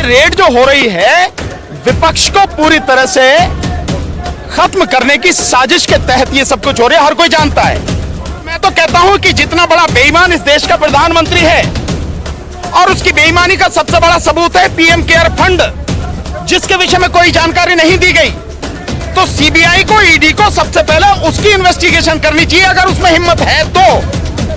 Red जो हो रही है विपक्ष को पूरी तरह से खत्म करने की साजिश के तहत ये सब कुछ हो रहा है, हर कोई जानता है। मैं तो कहता हूं कि जितना बड़ा बेईमान इस देश का प्रधानमंत्री है और उसकी बेईमानी का सबसे बड़ा सबूत है पीएम केयर फंड, जिसके विषय में कोई जानकारी नहीं दी गई। तो सीबीआई को, ईडी को सबसे पहले उसकी इन्वेस्टिगेशन करनी चाहिए अगर उसमें हिम्मत है तो,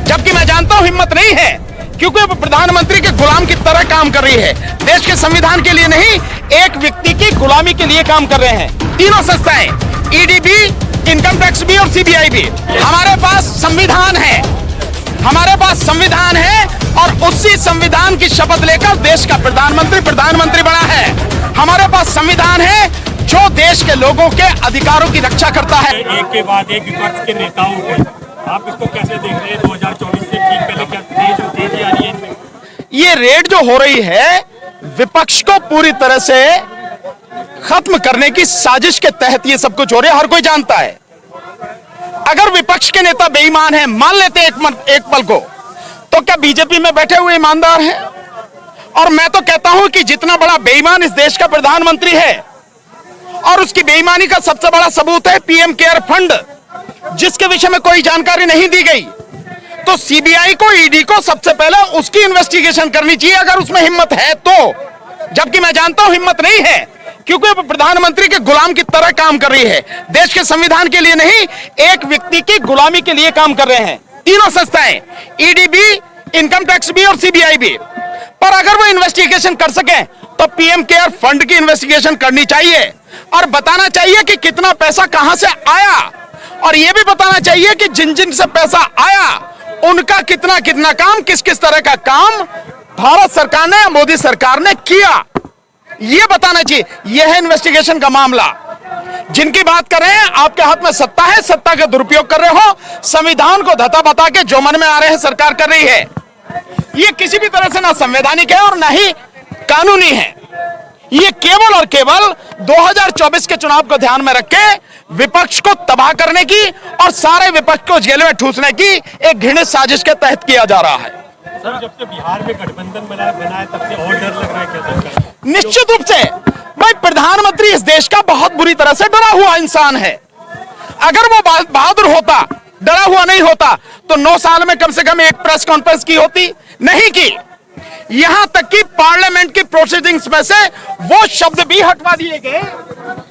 जबकि मैं जानता हूं हिम्मत नहीं है, क्योंकि वो प्रधानमंत्री के गुलाम की तरह काम कर रही है। देश के संविधान के लिए नहीं, एक व्यक्ति की गुलामी के लिए काम कर रहे हैं तीनों संस्थाएं, ईडी भी, इनकम टैक्स भी और सीबीआई भी। हमारे पास संविधान है, हमारे पास संविधान है और उसी संविधान की शपथ लेकर देश का प्रधानमंत्री बना है। हमारे पास संविधान है जो देश के लोगों के अधिकारों की रक्षा करता है। एक के बाद एक विपक्ष के नेताओं को आप इसको कैसे देख रहे हैं? 2024 से ठीक पहले क्या तेजी आ रही है? ये रेड जो हो रही है विपक्ष को पूरी तरह से खत्म करने की साजिश के तहत ये सब कुछ हो रहा है, हर कोई जानता है। अगर विपक्ष के नेता बेईमान हैं, मान लेते एक पल को, तो क्या बीजेपी में बैठे हुए ईमानदार हैं? और मैं तो कहता हूं कि जितना बड़ा बेईमान इस देश का प्रधानमंत्री है और उसकी बेईमानी का सबसे बड़ा सबूत है पीएम केयर फंड, जिसके विषय में कोई जानकारी नहीं दी गई। तो सीबीआई को, ईडी को सबसे पहले उसकी इन्वेस्टिगेशन करनी चाहिए अगर उसमें हिम्मत है तो, जबकि मैं जानता हूं हिम्मत नहीं है, क्योंकि वो प्रधानमंत्री के गुलाम की तरह काम कर रही है। देश के संविधान के लिए नहीं, एक व्यक्ति की गुलामी के लिए काम कर रहे हैं तीनों संस्थाएं, ईडी भी, इनकम टैक्स भी और सीबीआई भी। पर अगर वो इन्वेस्टिगेशन कर सके तो पीएम केयर फंड की इन्वेस्टिगेशन करनी चाहिए और बताना चाहिए कि कितना पैसा कहां से आया, और यह भी बताना चाहिए कि जिन जिन से पैसा आया उनका कितना कितना काम, किस किस तरह का काम भारत सरकार ने या मोदी सरकार ने किया, यह बताना चाहिए। यह है इन्वेस्टिगेशन का मामला। जिनकी बात कर रहे हैं, आपके हाथ में सत्ता है, सत्ता का दुरुपयोग कर रहे हो, संविधान को धता बता के जो मन में आ रहे हैं सरकार कर रही है। यह किसी भी तरह से ना संवैधानिक है और ना ही कानूनी है। ये केवल और केवल 2024 के चुनाव को ध्यान में रख के विपक्ष को तबाह करने की और सारे विपक्ष को जेल में ठूसने की एक घृणित साजिश के तहत किया जा रहा है। सर, जब से बिहार में गठबंधन बना है तब से और डर लग रहा है क्या सरकार? निश्चित रूप से भाई, प्रधानमंत्री इस देश का बहुत बुरी तरह से डरा हुआ इंसान है। अगर वो बहादुर होता, डरा हुआ नहीं होता, तो 9 साल में कम से कम एक प्रेस कॉन्फ्रेंस की होती, नहीं की। यहां तक कि पार्लियामेंट की प्रोसीडिंग्स में से वो शब्द भी हटवा दिए गए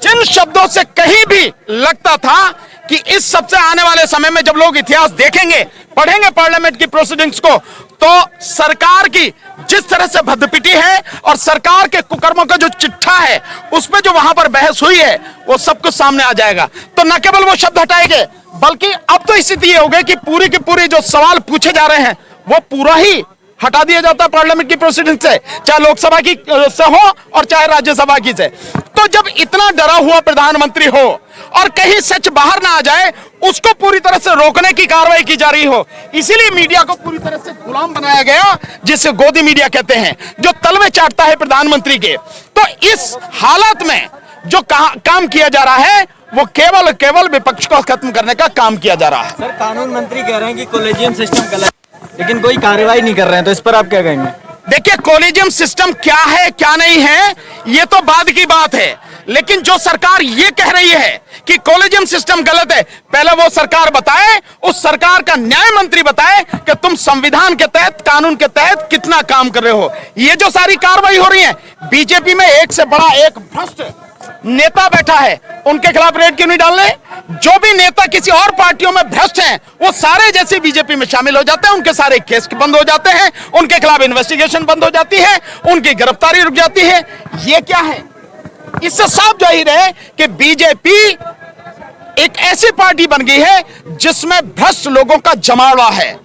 जिन शब्दों से कहीं भी लगता था कि इस सबसे आने वाले समय में जब लोग इतिहास देखेंगे, पढ़ेंगे पार्लियामेंट की प्रोसीडिंग्स को, तो सरकार की जिस तरह से भद्दपिटी है और सरकार के कुकर्मों का जो चिट्ठा है उसमें जो वहां पर बहस हुई है वो सब कुछ सामने आ जाएगा। तो न केवल वो शब्द हटाए गए, बल्कि अब तो स्थिति ये हो गई कि पूरी की पूरी जो सवाल पूछे जा रहे हैं वो पूरा ही हटा दिया जाता है पार्लियामेंट की प्रोसीडिंग से, चाहे लोकसभा की से हो और चाहे राज्यसभा की से। तो जब इतना डरा हुआ प्रधानमंत्री हो और कहीं सच बाहर ना आ जाए, उसको पूरी तरह से रोकने की कार्रवाई की जा रही हो, इसीलिए मीडिया को पूरी तरह से गुलाम बनाया गया, जिसे गोदी मीडिया कहते हैं, जो तलवे चाटता है प्रधानमंत्री के। तो इस हालत में जो काम किया जा रहा है वो केवल विपक्ष को खत्म करने का काम किया जा रहा है। सर, कानून मंत्री कह रहे हैं कि कॉलेजियम सिस्टम गलत, लेकिन कोई कार्रवाई नहीं कर रहे हैं, तो इस पर आप क्या कहेंगे? देखिए, कॉलेजियम सिस्टम क्या है क्या नहीं है ये तो बाद की बात है, लेकिन जो सरकार ये कह रही है कि कॉलेजियम सिस्टम गलत है, पहले वो सरकार बताए, उस सरकार का न्याय मंत्री बताए कि तुम संविधान के तहत, कानून के तहत कितना काम कर रहे हो। ये जो सारी कार्रवाई हो रही है, बीजेपी में एक से बड़ा एक भ्रष्ट नेता बैठा है, उनके खिलाफ रेड क्यों नहीं डालने? जो भी नेता किसी और पार्टियों में भ्रष्ट हैं, वो सारे जैसे बीजेपी में शामिल हो जाते हैं, उनके सारे केस बंद हो जाते हैं, उनके खिलाफ इन्वेस्टिगेशन बंद हो जाती है, उनकी गिरफ्तारी रुक जाती है। ये क्या है? इससे साफ जाहिर है कि बीजेपी एक ऐसी पार्टी बन गई है जिसमें भ्रष्ट लोगों का जमावड़ा है,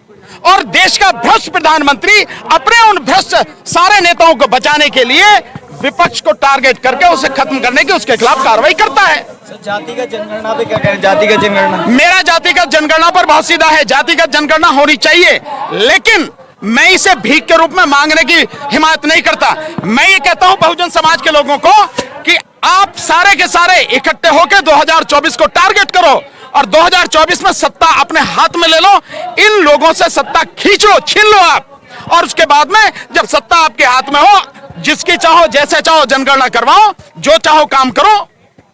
और देश का भ्रष्ट प्रधानमंत्री अपने उन भ्रष्ट सारे नेताओं को बचाने के लिए विपक्ष को टारगेट करके उसे खत्म करने की, उसके खिलाफ कार्रवाई करता है। जातिगत जनगणना पे क्या कहें? जातिगत जनगणना, मेरा जातिगत जनगणना पर बहुत सीधा है, जातिगत जनगणना होनी चाहिए, लेकिन मैं इसे भीख के रूप में मांगने की हिमायत नहीं करता। मैं ये कहता हूं बहुजन समाज के लोगों को कि आप सारे के सारे इकट्ठे होकर 2024 को टारगेट करो और 2024 में सत्ता अपने हाथ में ले लो, इन लोगों से सत्ता खींच लो, छीन लो आप, और उसके बाद में जब सत्ता आपके हाथ में हो, जिसकी चाहो जैसे चाहो जनगणना करवाओ, जो चाहो काम करो।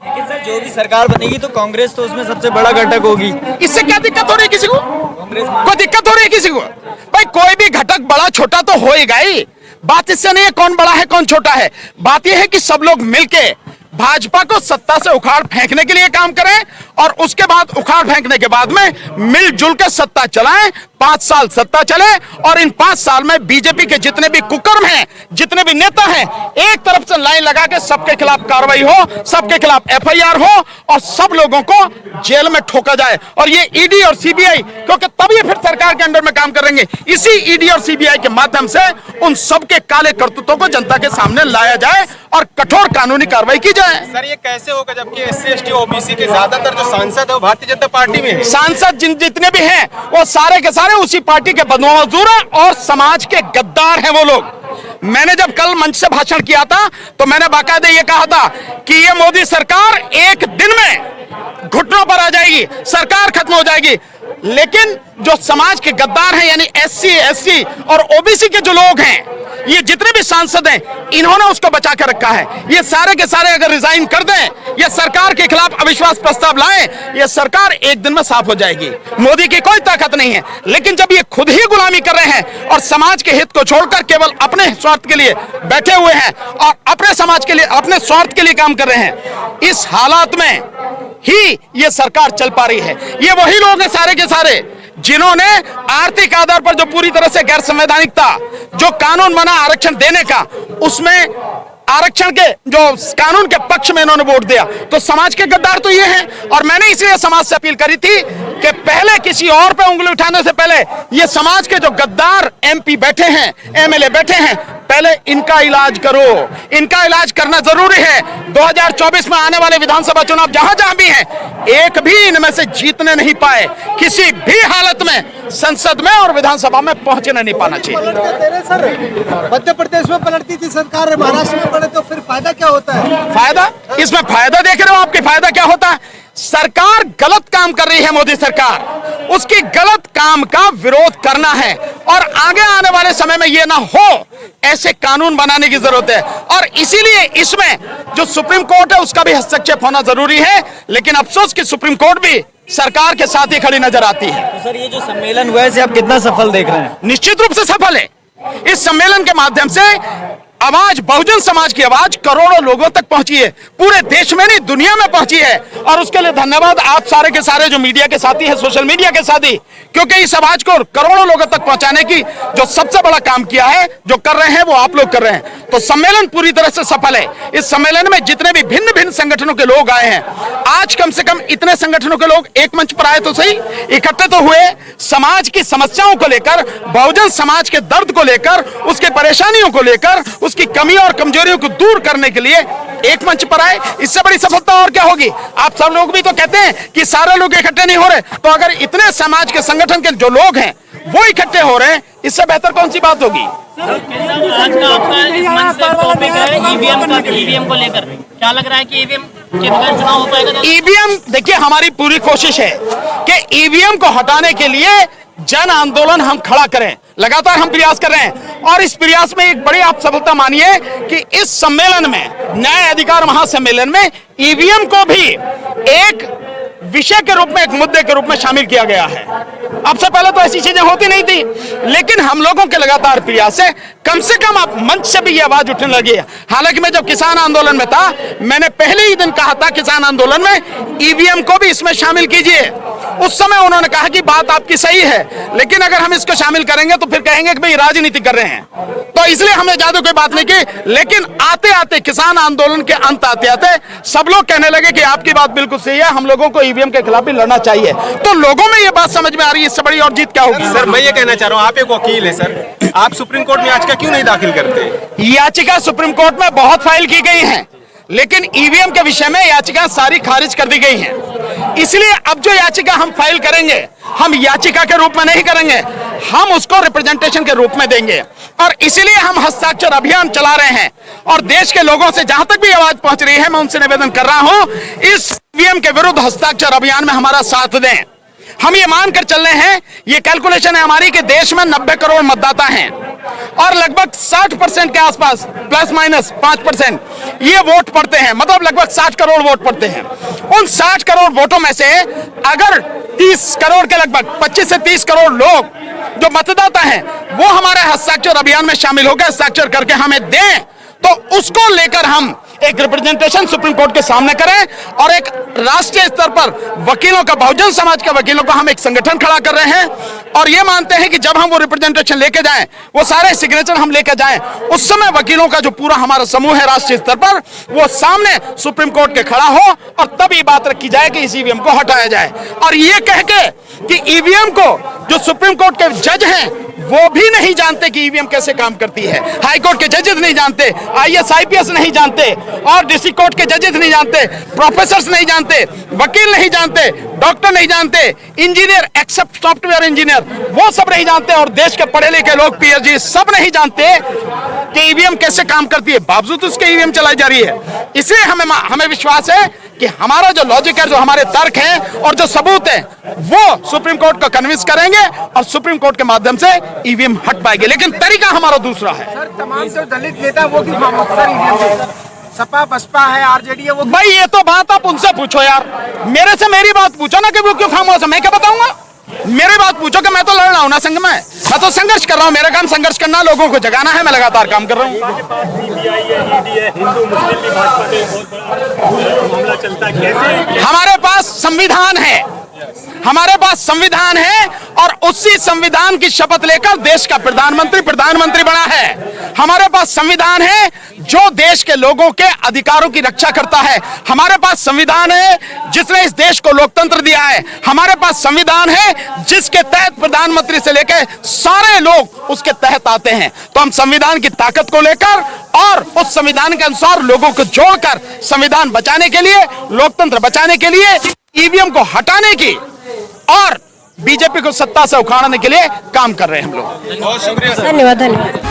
लेकिन सर जो भी सरकार बनेगी तो कांग्रेस तो उसमें सबसे बड़ा घटक होगी। इससे क्या दिक्कत हो रही है किसी को? कांग्रेस कोई दिक्कत हो रही है किसी को? भाई कोई भी घटक बड़ा छोटा तो होएगा ही। बात इससे नहीं है कौन बड़ा है कौन छोटा है, बात यह है कि सब लोग मिलके भाजपा को सत्ता से उखाड़ फेंकने के लिए काम करें और उसके बाद उखाड़ फेंकने के बाद में मिलजुल के सत्ता चलाएं। 5 साल सत्ता चले और इन 5 साल में बीजेपी के जितने भी कुकर्म हैं, जितने भी नेता हैं, एक तरफ से लाइन लगा के सबके खिलाफ कार्रवाई हो, सबके खिलाफ एफआईआर हो और सब लोगों को जेल में ठोका जाए। और ये ईडी और सीबीआई, क्योंकि तब ये फिर सरकार के अंडर में काम करेंगे, इसी ईडी और सीबीआई के माध्यम से उन सबके काले करतूतों को जनता के सामने लाया जाए और कठोर कानूनी कार्रवाई की जाए। सर ये कैसे होगा जबकि SC ST OBC के ज्यादातर जो सांसद है वो भारतीय जनता पार्टी में है। सांसद जितने भी हैं वो सारे के सारे उसी पार्टी के बदमजूर हैं और समाज के गद्दार हैं वो लोग। मैंने जब कल मंच से भाषण किया था तो मैंने बाकायदा ये कहा था कि ये मोदी सरकार एक दिन में घुटनों पर आ जाएगी, सरकार खत्म हो जाएगी। लेकिन जो समाज के गद्दार हैं यानी SC ST और OBC के जो लोग हैं, ये जितने भी सांसद हैं, इन्होंने उसको बचा कर रखा है। ये सारे के सारे अगर रिजाइन कर दें, ये सरकार के खिलाफ अविश्वास प्रस्ताव लाएं, ये सरकार एक दिन में साफ हो जाएगी। मोदी की कोई ताकत नहीं है। लेकिन जब ये खुद ही गुलामी कर रहे हैं और समाज के हित को छोड़कर केवल अपने स्वार्थ के लिए बैठे हुए हैं और अपने समाज के लिए, अपने स्वार्थ के लिए काम कर रहे हैं, इस हालात में ही ये सरकार चल पा रही है। ये वही लोग हैं सारे के सारे जिन्होंने आर्थिक आधार पर जो पूरी तरह से गैर संवैधानिक था, जो कानून बना आरक्षण देने का, उसमें आरक्षण के जो कानून के पक्ष में इन्होंने वोट दिया। तो समाज के गद्दार तो ये हैं। और मैंने इसलिए समाज से अपील करी थी कि पहले किसी और पे उंगली उठाने से पहले ये समाज के जो गद्दार MP बैठे हैं, MLA बैठे हैं, पहले इनका इलाज करो। इनका इलाज करना जरूरी है। 2024 में आने वाले विधानसभा चुनाव जहां जहां भी हैं, एक भी इनमें से जीतने नहीं पाए। किसी भी हालत में संसद में और विधानसभा में पहुंचने नहीं पाना चाहिए। मध्य प्रदेश में पलटती थी सरकार, महाराष्ट्र में पलटे तो फिर फायदा क्या होता है? फायदा, इसमें फायदा देख रहे हो आपके, फायदा क्या होता है? सरकार गलत काम कर रही है, मोदी सरकार, उसकी गलत काम का विरोध करना है और आगे आने वाले समय में यह ना हो, ऐसे कानून बनाने की जरूरत है। और इसीलिए इसमें जो सुप्रीम कोर्ट है उसका भी हस्तक्षेप होना जरूरी है। लेकिन अफसोस कि सुप्रीम कोर्ट भी सरकार के साथ ही खड़ी नजर आती है। तो सर ये जो सम्मेलन हुआ है इसे आप कितना सफल देख रहे हैं? निश्चित रूप से सफल है। इस सम्मेलन के माध्यम से आवाज, बहुजन समाज की आवाज करोड़ों लोगों तक पहुंची है, पूरे देश में नहीं दुनिया में पहुंची है। और उसके लिए धन्यवाद आप सारे के सारे जो मीडिया के साथी हैं, सोशल मीडिया के साथी, क्योंकि इस आवाज को करोड़ों लोगों तक पहुंचाने की जो सबसे बड़ा काम किया है, जो कर रहे हैं, वो आप लोग कर रहे हैं। तो सम्मेलन पूरी तरह से सफल है। इस सम्मेलन में जितने भी भिन्न भिन्न संगठनों के लोग आए हैं, आज कम से कम इतने संगठनों के लोग एक मंच पर आए तो सही, इकट्ठे तो हुए, समाज की समस्याओं को लेकर, बहुजन समाज के दर्द को लेकर, उसके परेशानियों को लेकर, उसकी कमी और कमजोरियों को दूर करने के लिए एक मंच पर आए। इससे बड़ी सफलता और क्या होगी? आप सब लोग भी तो कहते हैं कि सारे लोग इकट्ठे नहीं हो रहे, तो अगर इतने समाज के संगठन के जो लोग हैं वो इकट्ठे हो रहे हैं, इससे बेहतर कौन सी बात होगी? आज का आपका इस मंच पर टॉपिक है ईवीएम को लेकर, क्या लग रहा है कि ईवीएम के बगैर चुनाव हो पाएगा? ईवीएम, देखिए हमारी पूरी कोशिश है कि ईवीएम को हटाने के लिए जन आंदोलन हम खड़ा करें। लगातार हम प्रयास कर रहे हैं और इस प्रयास में एक बड़ी आप सफलता मानिए कि इस सम्मेलन में, न्याय अधिकार महासम्मेलन में, ईवीएम को भी एक विषय के रूप में, एक मुद्दे के रूप में शामिल किया गया है। अब से पहले तो ऐसी चीजें होती नहीं थी, लेकिन हम लोगों के लगातार प्रयास से कम आप मंच से भी ये आवाज उठने लगी है। हालांकि मैं जब किसान आंदोलन में था, मैंने पहले ही दिन कहा था किसान आंदोलन में ईवीएम को भी इसमें शामिल कीजिए। उस समय उन्होंने कहा कि बात आपकी सही है, लेकिन अगर हम इसको शामिल करेंगे तो फिर कहेंगे कि भाई राजनीति कर रहे हैं, तो इसलिए हमने ज्यादा कोई बात नहीं की। लेकिन आते आते, किसान आंदोलन के अंत आते आते सब लोग कहने लगे कि आपकी बात बिल्कुल सही है, हम लोगों को ईवीएम के खिलाफ भी लड़ना चाहिए। तो लोगों में ये बात समझ में आ रही है, इससे बड़ी और जीत क्या होगी? सर मैं ये कहना चाह रहा हूँ, आप एक वकील है सर, आप सुप्रीम कोर्ट में याचिका क्यों नहीं दाखिल करते? याचिका सुप्रीम कोर्ट में बहुत फाइल की गई हैं, लेकिन ईवीएम के विषय में याचिका सारी खारिज कर दी गई हैं। इसलिए अब जो याचिका हम फाइल करेंगे, हम याचिका के रूप में नहीं करेंगे, हम उसको रिप्रेजेंटेशन के रूप में देंगे। और इसीलिए हम हस्ताक्षर अभियान चला रहे हैं और देश के लोगों से जहां तक भी आवाज पहुंच रही है, मैं उनसे निवेदन कर रहा हूं, इस ईवीएम के विरुद्ध हस्ताक्षर अभियान में हमारा साथ दें। हम ये मानकर चल रहे हैं, ये कैलकुलेशन है हमारी कि देश में 90 करोड़ मतदाता हैं। और लगभग 60% के आसपास प्लस माइनस 5% ये वोट पड़ते हैं, मतलब लगभग 60 करोड़ वोट पड़ते हैं। उन 60 करोड़ वोटों में से अगर 30 करोड़ के लगभग 25 से 30 करोड़ लोग जो मतदाता हैं वो हमारे हस्ताक्षर अभियान में शामिल होकर हस्ताक्षर करके हमें दें, तो उसको लेकर हम एक रिप्रेजेंटेशन सुप्रीम कोर्ट के सामने करें और एक राष्ट्रीय स्तर पर वकीलों का, बहुजन समाज के वकीलों का हम एक संगठन खड़ा कर रहे हैं और ये मानते हैं कि जब हम वो रिप्रेजेंटेशन लेके जाएं, वो सारे सिग्नेचर हम लेके जाएं, उस समय वकीलों का जो पूरा हमारा समूह है राष्ट्रीय स्तर पर, वो सामने सुप्रीम कोर्ट के खड़ा हो और तब ये बात रखी जाए कि इस ईवीएम को हटाया जाए। और ये कह के कि ईवीएम को जो सुप्रीम कोर्ट के जज हैं वो भी नहीं जानते कि ईवीएम कैसे काम करती है, हाई कोर्ट के जजेस नहीं जानते, आईएएस आईपीएस नहीं जानते और डिस्ट्रिक्ट कोर्ट के जजेस नहीं जानते, प्रोफेसर्स नहीं जानते, वकील नहीं जानते, डॉक्टर नहीं जानते, इंजीनियर एक्सेप्ट सॉफ्टवेयर इंजीनियर वो सब नहीं जानते और देश के पढ़े लिखे लोग पीएचडी सब नहीं जानते कि ईवीएम कैसे काम करती है, बावजूद उसके ईवीएम चलाई जा रही है। इसलिए हमें विश्वास है कि हमारा जो लॉजिक है, जो हमारे तर्क हैं और जो सबूत है वो सुप्रीम कोर्ट को कन्विंस करेंगे और सुप्रीम कोर्ट के माध्यम से ईवीएम हट पाएंगे। लेकिन तरीका हमारा दूसरा है। सर तमाम जो दलित नेता वो क्यों खामोश सर ईवीएम सपा बसपा है आरजेडी है वो भाई ये तो बात आप उनसे पूछो यार, मेरे से मेरी बात पूछो ना कि वो क्यों खामोश है, मैं क्या बताऊंगा। मेरी बात पूछो कि मैं तो लड़ रहा हूं ना संघ में, मैं तो संघर्ष कर रहा हूं, मेरा काम संघर्ष करना, लोगों को जगाना है, मैं लगातार काम कर रहा हूं। सीबीआई है, ईडी है, हिंदू मुस्लिम भी भाजपा पे बहुत बड़ा मामला चलता है, कैसे? हमारे पास संविधान है, हमारे पास संविधान है और उसी संविधान की शपथ लेकर देश का प्रधानमंत्री बना है। हमारे पास संविधान है जो देश के लोगों के अधिकारों की रक्षा करता है। हमारे पास संविधान है जिसने इस देश को लोकतंत्र दिया है। हमारे पास संविधान है जिसके तहत प्रधानमंत्री से लेकर सारे लोग उसके तहत आते हैं। तो हम संविधान की ताकत को लेकर और उस संविधान के अनुसार लोगों को जोड़कर संविधान बचाने के लिए, लोकतंत्र बचाने के लिए, ईवीएम को हटाने की और बीजेपी को सत्ता से उखाड़ने के लिए काम कर रहे हैं हम लोग। बहुत शुक्रिया सर। धन्यवाद।